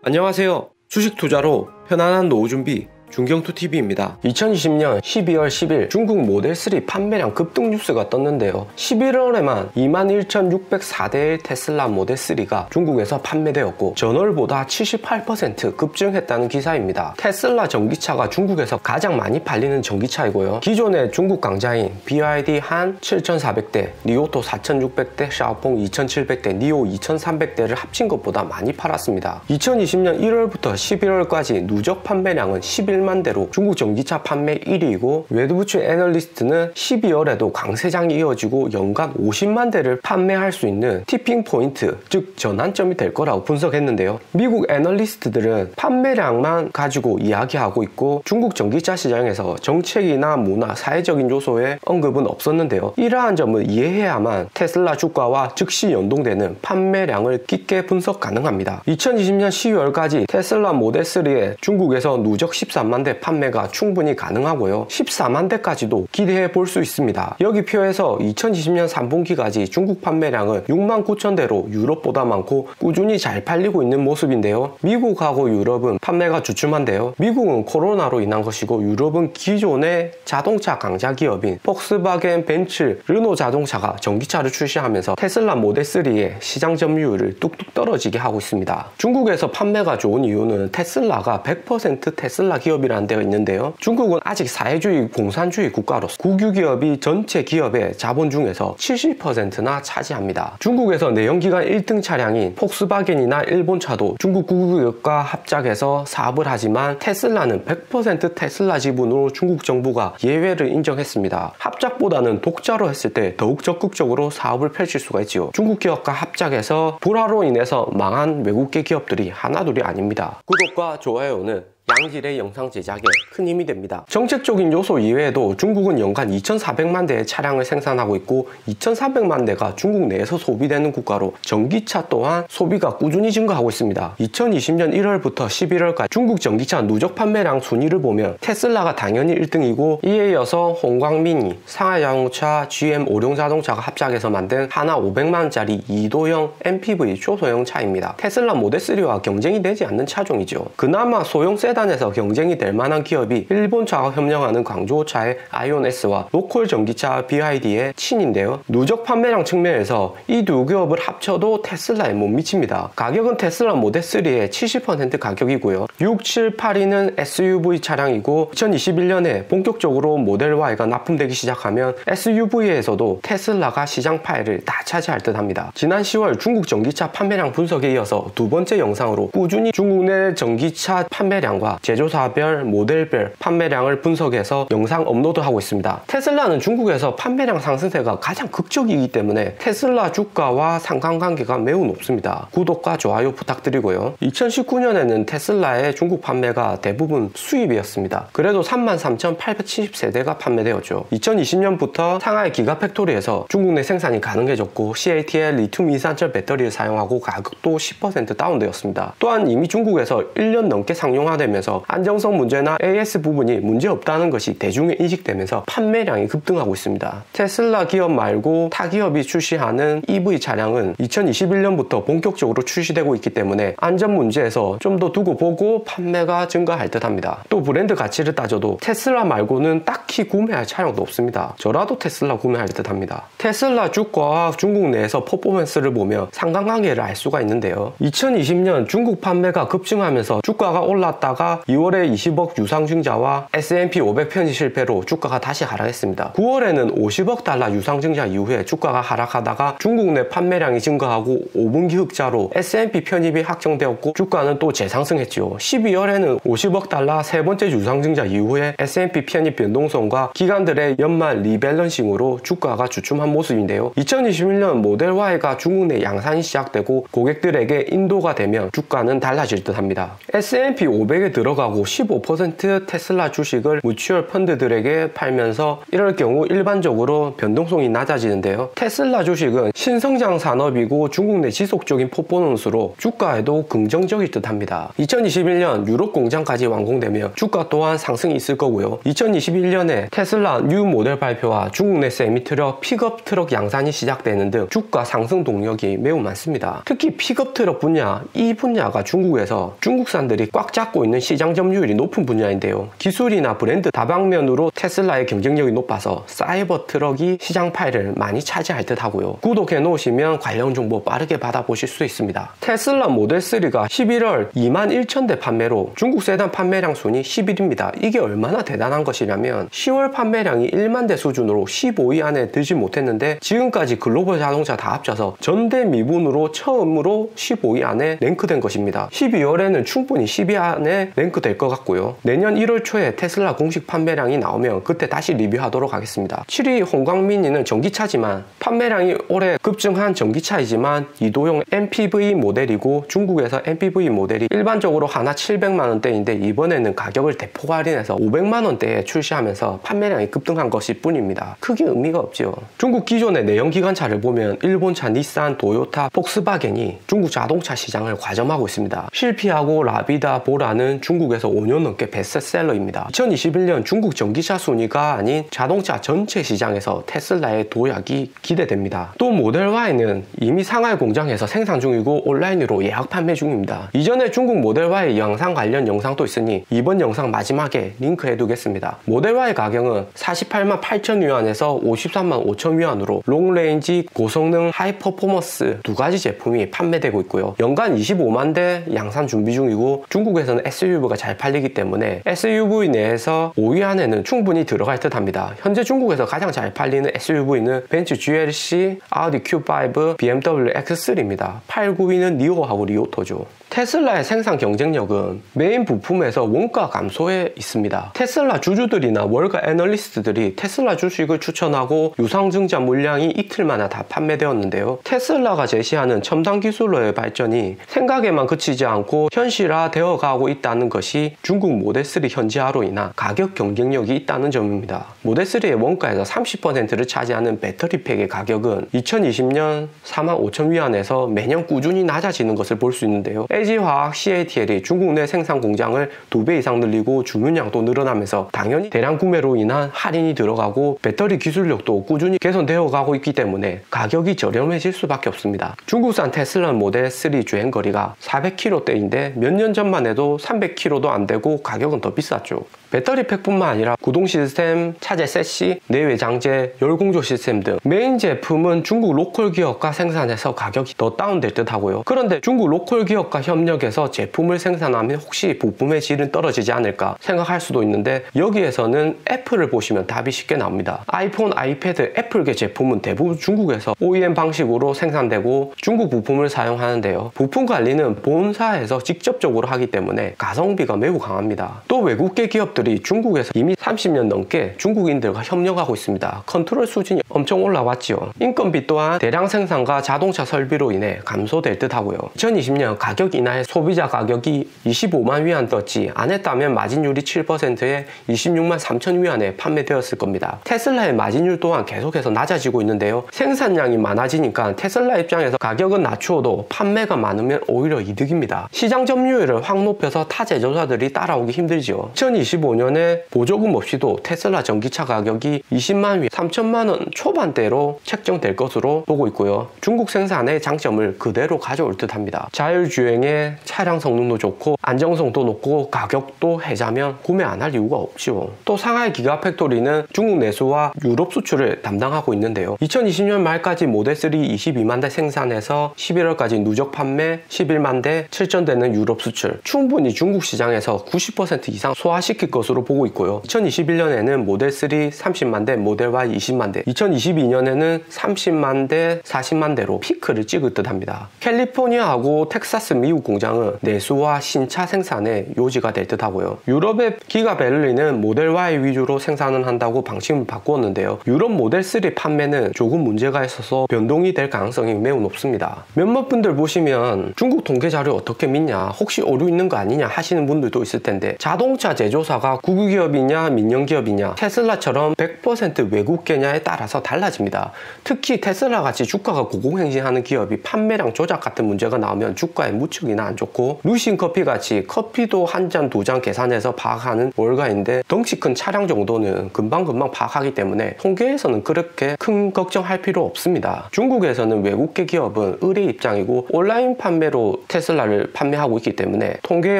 안녕하세요. 주식 투자로 편안한 노후 준비 중경투TV입니다. 2020년 12월 10일 중국 모델3 판매량 급등 뉴스가 떴는데요. 11월에만 21,604대의 테슬라 모델3가 중국에서 판매되었고 전월보다 78% 급증했다는 기사입니다. 테슬라 전기차가 중국에서 가장 많이 팔리는 전기차이고요. 기존의 중국 강자인 BYD 한 7,400대, 리오토 4,600대, 샤오퐁 2,700대, 니오 2,300대를 합친 것보다 많이 팔았습니다. 2020년 1월부터 11월까지 누적 판매량은 11만 대로 중국 전기차 판매 1위이고 외부추 애널리스트는 12월에도 강세장이 이어지고 연간 50만 대를 판매할 수 있는 티핑 포인트, 즉 전환점이 될 거라고 분석했는데요. 미국 애널리스트들은 판매량만 가지고 이야기하고 있고 중국 전기차 시장에서 정책이나 문화, 사회적인 요소의 언급은 없었는데요. 이러한 점을 이해해야만 테슬라 주가와 즉시 연동되는 판매량을 깊게 분석 가능합니다. 2020년 12월까지 테슬라 모델3의 중국에서 누적 13만 대 판매가 충분히 가능하고요. 14만 대까지도 기대해 볼 수 있습니다. 여기 표에서 2020년 3분기까지 중국 판매량은 6만 9천 대로 유럽보다 많고 꾸준히 잘 팔리고 있는 모습인데요. 미국하고 유럽은 판매가 주춤한데요. 미국은 코로나로 인한 것이고 유럽은 기존의 자동차 강자 기업인 폭스바겐, 벤츠, 르노 자동차가 전기차를 출시하면서 테슬라 모델3의 시장 점유율을 뚝뚝 떨어지게 하고 있습니다. 중국에서 판매가 좋은 이유는 테슬라가 100% 테슬라 기업이라는 데가 있는데요. 중국은 아직 사회주의 공산주의 국가로서 국유기업이 전체 기업의 자본 중에서 70%나 차지합니다. 중국에서 내연기관 1등 차량인 폭스바겐이나 일본차도 중국 국유기업과 합작해서 사업을 하지만 테슬라는 100% 테슬라 지분으로 중국 정부가 예외를 인정했습니다. 합작보다는 독자로 했을 때 더욱 적극적으로 사업을 펼칠 수가 있지요. 중국 기업과 합작해서 불화로 인해서 망한 외국계 기업들이 하나둘이 아닙니다. 구독과 좋아요는 양질의 영상 제작에 큰 힘이 됩니다. 정책적인 요소 이외에도 중국은 연간 2,400만 대의 차량을 생산하고 있고 2,400만 대가 중국 내에서 소비되는 국가로 전기차 또한 소비가 꾸준히 증가하고 있습니다. 2020년 1월부터 11월까지 중국 전기차 누적 판매량 순위를 보면 테슬라가 당연히 1등이고 이에 이어서 홍광미니, 상하이자동차, GM 오룡자동차가 합작해서 만든 하나 500만원짜리 2도형 MPV 초소형 차입니다. 테슬라 모델3와 경쟁이 되지 않는 차종이죠. 그나마 소형 세단에서 경쟁이 될 만한 기업이 일본차와 협력하는 광주차의 아이온-S와 로컬 전기차 BYD의 친인데요. 누적 판매량 측면에서 이 두 기업을 합쳐도 테슬라에 못 미칩니다. 가격은 테슬라 모델3의 70% 가격이고요. 6, 7, 8위는 SUV 차량이고 2021년에 본격적으로 모델 Y가 납품되기 시작하면 SUV에서도 테슬라가 시장 파일을 다 차지할 듯 합니다. 지난 10월 중국 전기차 판매량 분석에 이어서 두 번째 영상으로 꾸준히 중국 내 전기차 판매량과 제조사별, 모델별 판매량을 분석해서 영상 업로드하고 있습니다. 테슬라는 중국에서 판매량 상승세가 가장 극적이기 때문에 테슬라 주가와 상관관계가 매우 높습니다. 구독과 좋아요 부탁드리고요. 2019년에는 테슬라의 중국 판매가 대부분 수입이었습니다. 그래도 33,870세대가 판매되었죠. 2020년부터 상하이 기가팩토리에서 중국 내 생산이 가능해졌고 CATL 리튬 이산철 배터리를 사용하고 가격도 10% 다운되었습니다. 또한 이미 중국에서 1년 넘게 상용화되면서 안정성 문제나 AS 부분이 문제없다는 것이 대중에 인식되면서 판매량이 급등하고 있습니다. 테슬라 기업 말고 타 기업이 출시하는 EV 차량은 2021년부터 본격적으로 출시되고 있기 때문에 안전 문제에서 좀 더 두고 보고 판매가 증가할 듯 합니다. 또 브랜드 가치를 따져도 테슬라 말고는 딱히 구매할 차량도 없습니다. 저라도 테슬라 구매할 듯 합니다. 테슬라 주가와 중국 내에서 퍼포먼스를 보며 상관관계를 알 수가 있는데요. 2020년 중국 판매가 급증하면서 주가가 올랐다가 2월에 20억 유상증자와 S&P 500 편입 실패로 주가가 다시 하락했습니다. 9월에는 50억 달러 유상증자 이후에 주가가 하락하다가 중국 내 판매량이 증가하고 5분기 흑자로 S&P 편입이 확정되었고 주가는 또 재상승했지요. 12월에는 50억 달러 세 번째 유상증자 이후에 S&P 편입 변동성과 기관들의 연말 리밸런싱으로 주가가 주춤한 모습인데요. 2021년 모델 Y가 중국 내 양산이 시작되고 고객들에게 인도가 되면 주가는 달라질 듯 합니다. S&P 500에 들어가고 15% 테슬라 주식을 뮤추얼 펀드들에게 팔면서 이럴 경우 일반적으로 변동성이 낮아지는데요. 테슬라 주식은 신성장 산업이고 중국 내 지속적인 퍼포먼스로 주가에도 긍정적일 듯 합니다. 2021년 유럽 공장까지 완공되며 주가 또한 상승이 있을 거고요. 2021년에 테슬라 뉴 모델 발표와 중국 내 세미트럭, 픽업 트럭 양산이 시작되는 등 주가 상승 동력이 매우 많습니다. 특히 픽업 트럭 분야, 이 분야가 중국에서 중국산들이 꽉 잡고 있는 시장 점유율이 높은 분야인데요. 기술이나 브랜드 다방면으로 테슬라의 경쟁력이 높아서 사이버 트럭이 시장 파일을 많이 차지할 듯 하고요. 구독해 놓으시면 관련 정보 빠르게 받아보실 수 있습니다. 테슬라 모델 3가 11월 21,000대 판매로 중국 세단 판매량 순위 10위입니다. 이게 얼마나 대단한 것이냐면 10월 판매량이 1만 대 수준으로 15위 안에 들지 못했는데 지금까지 글로벌 자동차 다 합쳐서 전대미분으로 처음으로 15위 안에 랭크된 것입니다. 12월에는 충분히 10위 안에 랭크될 것 같고요. 내년 1월 초에 테슬라 공식 판매량이 나오면 그때 다시 리뷰하도록 하겠습니다. 7위 홍광미니는 전기차지만 판매량이 올해 급증한 전기차이지만 이도용 MPV 모델이고 중국에서 MPV 모델이 일반적으로 하나 700만원대인데 이번에는 가격을 대폭 할인해서 500만원대에 출시하면서 판매량이 급등한 것일 뿐입니다. 크게 의미가 없죠. 중국 기존의 내연기관차를 보면 일본차 닛산, 도요타, 폭스바겐이 중국 자동차 시장을 과점하고 있습니다. 실피하고 라비다, 보라는 중국에서 5년 넘게 베스트셀러입니다. 2021년 중국 전기차 순위가 아닌 자동차 전체 시장에서 테슬라의 도약이 기대됩니다. 또 모델 Y는 이미 상하이 공장에서 생산 중이고 온라인으로 예약 판매 중입니다. 이전에 중국 모델 Y 영상 관련 영상도 있으니 이번 영상 마지막에 링크해 두겠습니다. 모델 Y 가격은 48만 8천 위안에서 53만 5천 위안으로 롱레인지, 고성능, 하이퍼포먼스 두 가지 제품이 판매되고 있고요. 연간 25만 대 양산 준비 중이고 중국에서는 SUV가 잘 팔리기 때문에 SUV 내에서 5위 안에는 충분히 들어갈 듯 합니다. 현재 중국에서 가장 잘 팔리는 SUV는 벤츠 GLC, 아우디 Q5, BMW X3입니다. 8, 9위는 니오하고 리오토죠. 테슬라의 생산 경쟁력은 메인 부품에서 원가 감소에 있습니다. 테슬라 주주들이나 월가 애널리스트들이 테슬라 주식을 추천하고 유상증자 물량이 이틀 만에 다 판매되었는데요. 테슬라가 제시하는 첨단 기술로의 발전이 생각에만 그치지 않고 현실화되어 가고 있다는 것이 중국 모델3 현지화로 인한 가격 경쟁력이 있다는 점입니다. 모델3의 원가에서 30%를 차지하는 배터리팩의 가격은 2020년 4만 5천 위안에서 매년 꾸준히 낮아지는 것을 볼 수 있는데요. LG화학 CATL이 중국 내 생산 공장을 2배 이상 늘리고 주문량도 늘어나면서 당연히 대량 구매로 인한 할인이 들어가고 배터리 기술력도 꾸준히 개선되어 가고 있기 때문에 가격이 저렴해질 수밖에 없습니다. 중국산 테슬라 모델 3 주행거리가 400km대인데 몇 년 전만 해도 300km도 안 되고 가격은 더 비쌌죠. 배터리팩뿐만 아니라 구동 시스템, 차제 셋시, 내외 장재, 열공조 시스템 등 메인 제품은 중국 로컬 기업과 생산해서 가격이 더 다운될 듯 하고요. 그런데 중국 로컬 기업과 협력해서 제품을 생산하면 혹시 부품의 질은 떨어지지 않을까 생각할 수도 있는데 여기에서는 애플을 보시면 답이 쉽게 나옵니다. 아이폰, 아이패드, 애플계 제품은 대부분 중국에서 OEM 방식으로 생산되고 중국 부품을 사용하는데요. 부품 관리는 본사에서 직접적으로 하기 때문에 가성비가 매우 강합니다. 또 외국계 기업 들이 중국에서 이미 30년 넘게 중국인들과 협력하고 있습니다. 컨트롤 수준이 엄청 올라왔지요. 인건비 또한 대량 생산과 자동차 설비로 인해 감소될 듯 하고요. 2020년 가격 인하에 소비자 가격이 25만 위안 떴지 안 했다면 마진율이 7%에 26만 3천 위안에 판매되었을 겁니다. 테슬라의 마진율 또한 계속해서 낮아지고 있는데요. 생산량이 많아지니까 테슬라 입장에서 가격은 낮추어도 판매가 많으면 오히려 이득입니다. 시장 점유율을 확 높여서 타 제조사들이 따라오기 힘들지요. 2025년에 보조금 없이도 테슬라 전기차 가격이 20만 위, 3천만 원 초반대로 책정될 것으로 보고 있고요. 중국 생산의 장점을 그대로 가져올 듯 합니다. 자율주행에 차량 성능도 좋고 안정성도 높고 가격도 해자면 구매 안 할 이유가 없죠. 또 상하이 기가팩토리는 중국 내수와 유럽 수출을 담당하고 있는데요. 2020년 말까지 모델3 22만 대 생산해서 11월까지 누적 판매 11만 대, 7,000대는 유럽 수출. 충분히 중국 시장에서 90% 이상 소화시킬 것으로 보고 있고요. 2021년에는 모델3 30만 대, 모델 Y 20만 대, 2022년에는 30만 대, 40만 대로 피크를 찍을 듯 합니다. 캘리포니아하고 텍사스 미국 공장은 내수와 신차 생산의 요지가 될 듯 하고요. 유럽의 기가벨리는 모델 Y 위주로 생산을 한다고 방침을 바꾸었는데요. 유럽 모델 3 판매는 조금 문제가 있어서 변동이 될 가능성이 매우 높습니다. 몇몇 분들 보시면 중국 통계 자료 어떻게 믿냐, 혹시 오류 있는 거 아니냐 하시는 분들도 있을 텐데, 자동차 제조사가 국유기업이냐 민영기업이냐, 테슬라처럼 100% 외국계냐에 따라서 달라집니다. 특히 테슬라 같이 주가가 고공행진하는 기업이 판매량 조작 같은 문제가 나오면 주가에 무척이나 안 좋고, 루신커피 같이 커피도 한 잔 두 잔 계산해서 파악하는 월가인데 덩치 큰 차량 정도는 금방금방 파악하기 때문에 통계에서는 그렇게 큰 걱정할 필요 없습니다. 중국에서는 외국계 기업은 의뢰 입장이고 온라인 판매로 테슬라를 판매하고 있기 때문에 통계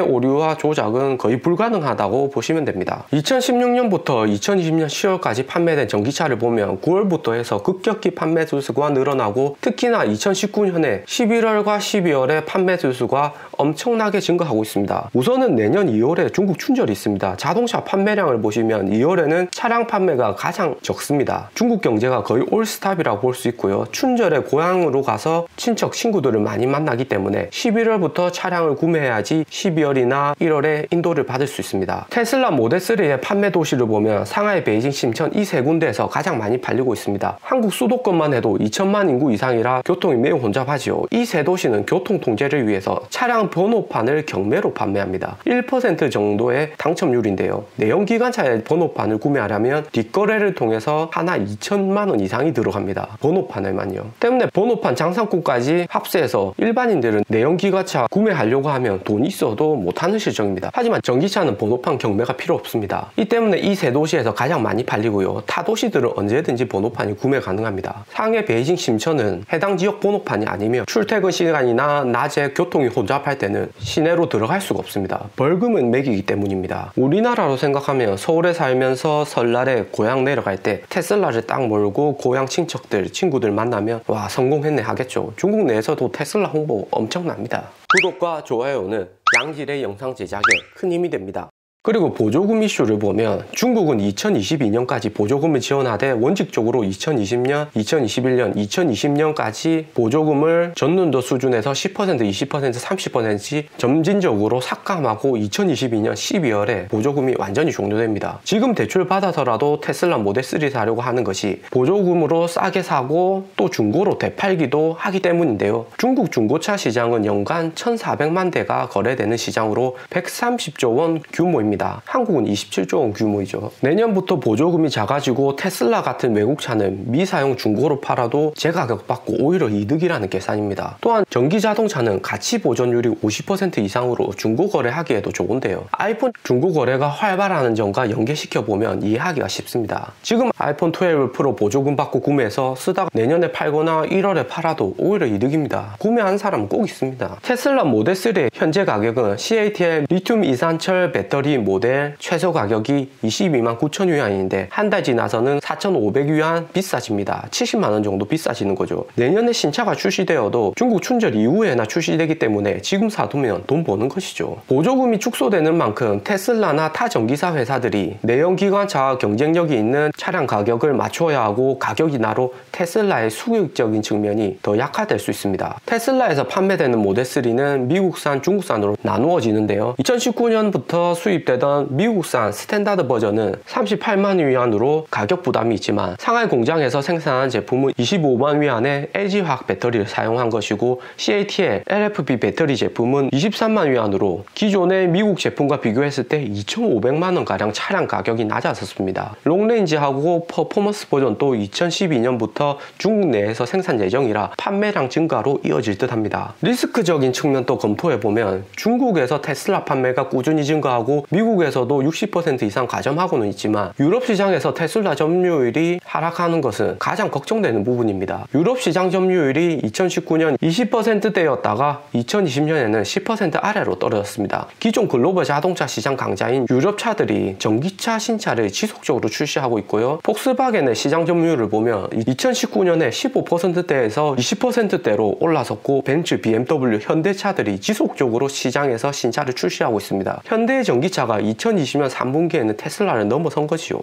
오류와 조작은 거의 불가능하다고 보시면 됩니다. 2016년부터 2020년 10월까지 판매된 전기차를 보면 9월부터 해서 급격히 판매 수가 늘어나고, 특히나 2019년에 11월과 12월에 판매 수가 엄청나게 증가하고 있습니다. 우선은 내년 2월에 중국 춘절이 있습니다. 자동차 판매량을 보시면 2월에는 차량 판매가 가장 적습니다. 중국 경제가 거의 올스탑이라고 볼 수 있고요. 춘절에 고향으로 가서 친척 친구들을 많이 만나기 때문에 11월부터 차량을 구매해야지 12월이나 1월에 인도를 받을 수 있습니다. 테슬라 모델3의 판매 도시를 보면 상하이, 베이징, 심천 이 세 군데에서 가장 많이 팔리고 있습니다. 한국 수도권만 해도 2천만 인구 이상이라 교통이 매우 혼잡하지요. 이 세 도시는 교통 통제를 위해서 차량 번호판을 경매로 판매합니다. 1% 정도의 당첨률인데요. 내연기관차의 번호판을 구매하려면 뒷거래를 통해서 하나 2천만 원 이상이 들어갑니다. 번호판에만요. 때문에 번호판 장상권까지 합세해서 일반인들은 내연기관차 구매하려고 하면 돈이 있어도 못하는 실정입니다. 하지만 전기차는 번호판 경매가 필요 없습니다. 이 때문에 이 세 도시에서 가장 많이 팔리고요. 타 도시들은 언제든지 번호판이 구매 가능합니다. 상해, 베이징, 심천은 해당 지역 번호판이 아니면 출퇴근 시간이나 낮에 교통이 혼잡할 때는 시내로 들어갈 수가 없습니다. 벌금은 매기기 때문입니다. 우리나라로 생각하면 서울에 살면서 설날에 고향 내려갈 때 테슬라를 딱 몰고 고향 친척들, 친구들 만나면 와, 성공했네 하겠죠. 중국 내에서도 테슬라 홍보 엄청납니다. 구독과 좋아요는 양질의 영상 제작에 큰 힘이 됩니다. 그리고 보조금 이슈를 보면 중국은 2022년까지 보조금을 지원하되 원칙적으로 2020년, 2021년, 2020년까지 보조금을 전년도 수준에서 10%, 20%, 30%씩 점진적으로 삭감하고 2022년 12월에 보조금이 완전히 종료됩니다. 지금 대출 받아서라도 테슬라 모델3 사려고 하는 것이 보조금으로 싸게 사고 또 중고로 되팔기도 하기 때문인데요. 중국 중고차 시장은 연간 1,400만 대가 거래되는 시장으로 130조 원 규모입니다. 한국은 27조 원 규모이죠. 내년부터 보조금이 작아지고 테슬라 같은 외국차는 미사용 중고로 팔아도 제가격 받고 오히려 이득이라는 계산입니다. 또한 전기자동차는 가치 보존율이 50% 이상으로 중고 거래하기에도 좋은데요. 아이폰 중고 거래가 활발하는 점과 연계시켜보면 이해하기가 쉽습니다. 지금 아이폰 12 프로 보조금 받고 구매해서 쓰다가 내년에 팔거나 1월에 팔아도 오히려 이득입니다. 구매한 사람은 꼭 있습니다. 테슬라 모델3의 현재 가격은 CATL 리튬 이산철 배터리 모델 최소 가격이 22만 9천 위안인데 한 달 지나서는 4,500위안 비싸집니다. 70만 원 정도 비싸지는 거죠. 내년에 신차가 출시되어도 중국 춘절 이후에나 출시되기 때문에 지금 사두면 돈 버는 것이죠. 보조금이 축소되는 만큼 테슬라나 타 전기사 회사들이 내연기관차 경쟁력이 있는 차량 가격을 맞춰야 하고 가격이 나로 테슬라의 수익적인 측면이 더 약화될 수 있습니다. 테슬라에서 판매되는 모델3는 미국산, 중국산으로 나누어지는데요. 2019년부터 수입되던 미국산 스탠다드 버전은 38만 위안으로 가격 부담이 있지만 상하이 공장에서 생산한 제품은 25만 위안의 LG화학 배터리를 사용한 것이고, CATL LFP 배터리 제품은 23만 위안으로 기존의 미국 제품과 비교했을 때 2,500만 원가량 차량 가격이 낮아졌습니다. 롱레인지하고 퍼포먼스 버전도 2012년부터 중국 내에서 생산 예정이라 판매량 증가로 이어질 듯 합니다. 리스크적인 측면도 검토해보면 중국에서 테슬라 판매가 꾸준히 증가하고 미국에서도 60% 이상 가점하고는 있지만 유럽 시장에서 테슬라 점유율이 하락하는 것은 가장 걱정되는 부분입니다. 유럽 시장 점유율이 2019년 20%대였다가 2020년에는 10% 아래로 떨어졌습니다. 기존 글로벌 자동차 시장 강자인 유럽 차들이 전기차 신차를 지속적으로 출시하고 있고요. 폭스바겐의 시장 점유율을 보면 2019년에 15%대에서 20%대로 올라섰고, 벤츠, BMW, 현대차들이 지속적으로 시장에서 신차를 출시하고 있습니다. 현대의 전기차가 2020년 3분기에는 테슬라를 넘어선 것이요.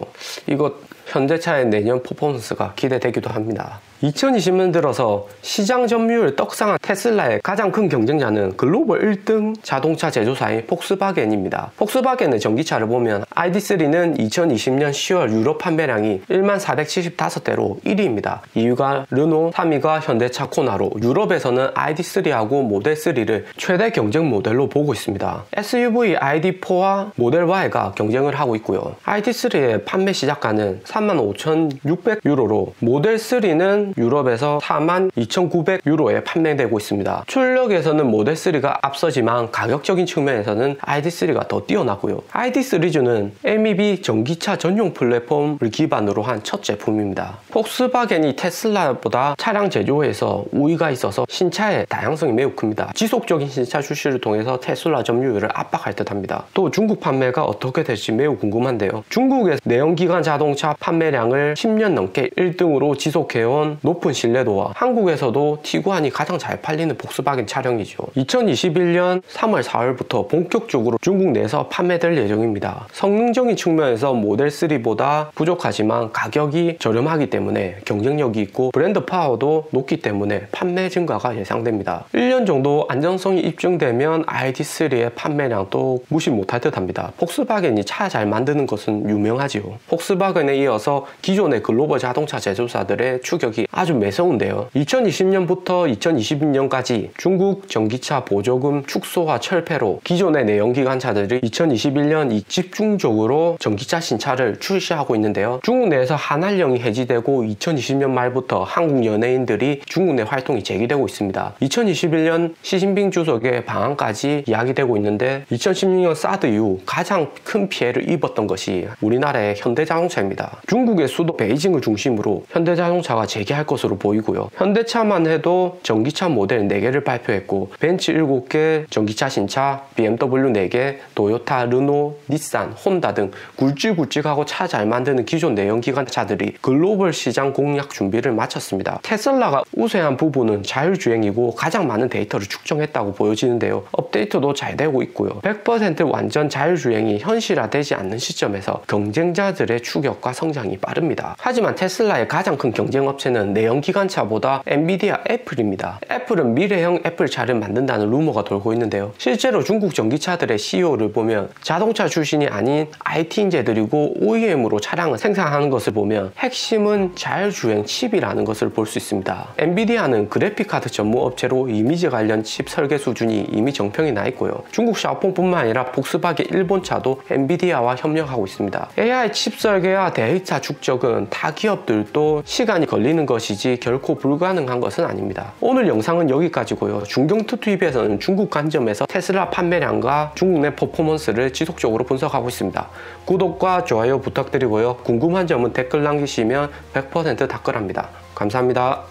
이거 현대차의 내년 퍼포먼스가 기대되기도 합니다. 2020년 들어서 시장 점유율 떡상한 테슬라의 가장 큰 경쟁자는 글로벌 1등 자동차 제조사인 폭스바겐입니다. 폭스바겐의 전기차를 보면 ID3는 2020년 10월 유럽 판매량이 1475대로 1위입니다. 이유가 르노 3위가 현대차 코나로 유럽에서는 ID3하고 모델3를 최대 경쟁 모델로 보고 있습니다. SUV ID4와 모델 Y가 경쟁을 하고 있고요. ID3의 판매 시작가는 35,600유로로 모델 3는 유럽에서 42,900유로에 판매되고 있습니다. 출력에서는 모델 3가 앞서지만 가격적인 측면에서는 ID3가 더 뛰어나고요. ID3즈는 MEB 전기차 전용 플랫폼을 기반으로 한 첫 제품입니다. 폭스바겐이 테슬라보다 차량 제조에서 우위가 있어서 신차의 다양성이 매우 큽니다. 지속적인 신차 출시를 통해서 테슬라 점유율을 압박할 듯합니다. 또 중국 판매가 어떻게 될지 매우 궁금한데요. 중국의 내연기관 자동차 판매량을 10년 넘게 1등으로 지속해온 높은 신뢰도와 한국에서도 티구안이 가장 잘 팔리는 폭스바겐 차량이죠. 2021년 3월 4월부터 본격적으로 중국 내에서 판매될 예정입니다. 성능적인 측면에서 모델 3보다 부족하지만 가격이 저렴하기 때문에 경쟁력이 있고 브랜드 파워도 높기 때문에 판매 증가가 예상됩니다. 1년 정도 안정성이 입증되면 ID3의 판매량도 무시 못할 듯합니다. 폭스바겐이 차 잘 만드는 것은 유명하지요. 폭스바겐에 이어서 기존의 글로벌 자동차 제조사들의 추격이 아주 매서운데요. 2020년부터 2022년까지 중국 전기차 보조금 축소와 철폐로 기존의 내연기관차들이 2021년 집중적으로 전기차 신차를 출시하고 있는데요. 중국 내에서 한한령이 해지되고 2020년 말부터 한국 연예인들이 중국 내 활동이 재개되고 있습니다. 2021년 시진핑 주석의 방한까지 이야기되고 있는데 2016년 사드 이후 가장 큰 피해를 입었던 것이 우리나라의 현대자동차입니다. 중국의 수도 베이징을 중심으로 현대자동차가 재개할 것으로 보이고요. 현대차만 해도 전기차 모델 4개를 발표했고 벤츠 7개, 전기차 신차, BMW 4개, 도요타, 르노, 닛산, 혼다 등 굵직굵직하고 차 잘 만드는 기존 내연기관차들이 글로벌 시장 공략 준비를 마쳤습니다. 테슬라가 우세한 부분은 자율주행이고 가장 많은 데이터를 축적했다고 보여지는데요. 업데이트도 잘 되고 있고요. 100% 완전 자율주행이 현실화되지 않는 시점에서 경쟁자들의 추격과 성장이 빠릅니다. 하지만 테슬라의 가장 큰 경쟁업체는 내연기관차보다 엔비디아, 애플입니다. 애플은 미래형 애플차를 만든다는 루머가 돌고 있는데요. 실제로 중국 전기차들의 CEO를 보면 자동차 출신이 아닌 IT 인재들이고 OEM으로 차량을 생산하는 것을 보면 핵심은 자율주행 칩이라는 것을 볼 수 있습니다. 엔비디아는 그래픽카드 전문 업체로 이미지 관련 칩 설계 수준이 이미 정평이 나 있고요. 중국 샤오펑뿐만 아니라 폭스바겐 일본차도 엔비디아와 협력하고 있습니다. AI 칩 설계와 데이터 축적은 타 기업들도 시간이 걸리는 것이지 결코 불가능한 것은 아닙니다. 오늘 영상은 여기까지고요. 중경투 TV에서는 중국 관점에서 테슬라 판매량과 중국 내 퍼포먼스를 지속적으로 분석하고 있습니다. 구독과 좋아요 부탁드리고요. 궁금한 점은 댓글 남기시면 100% 답글합니다. 감사합니다.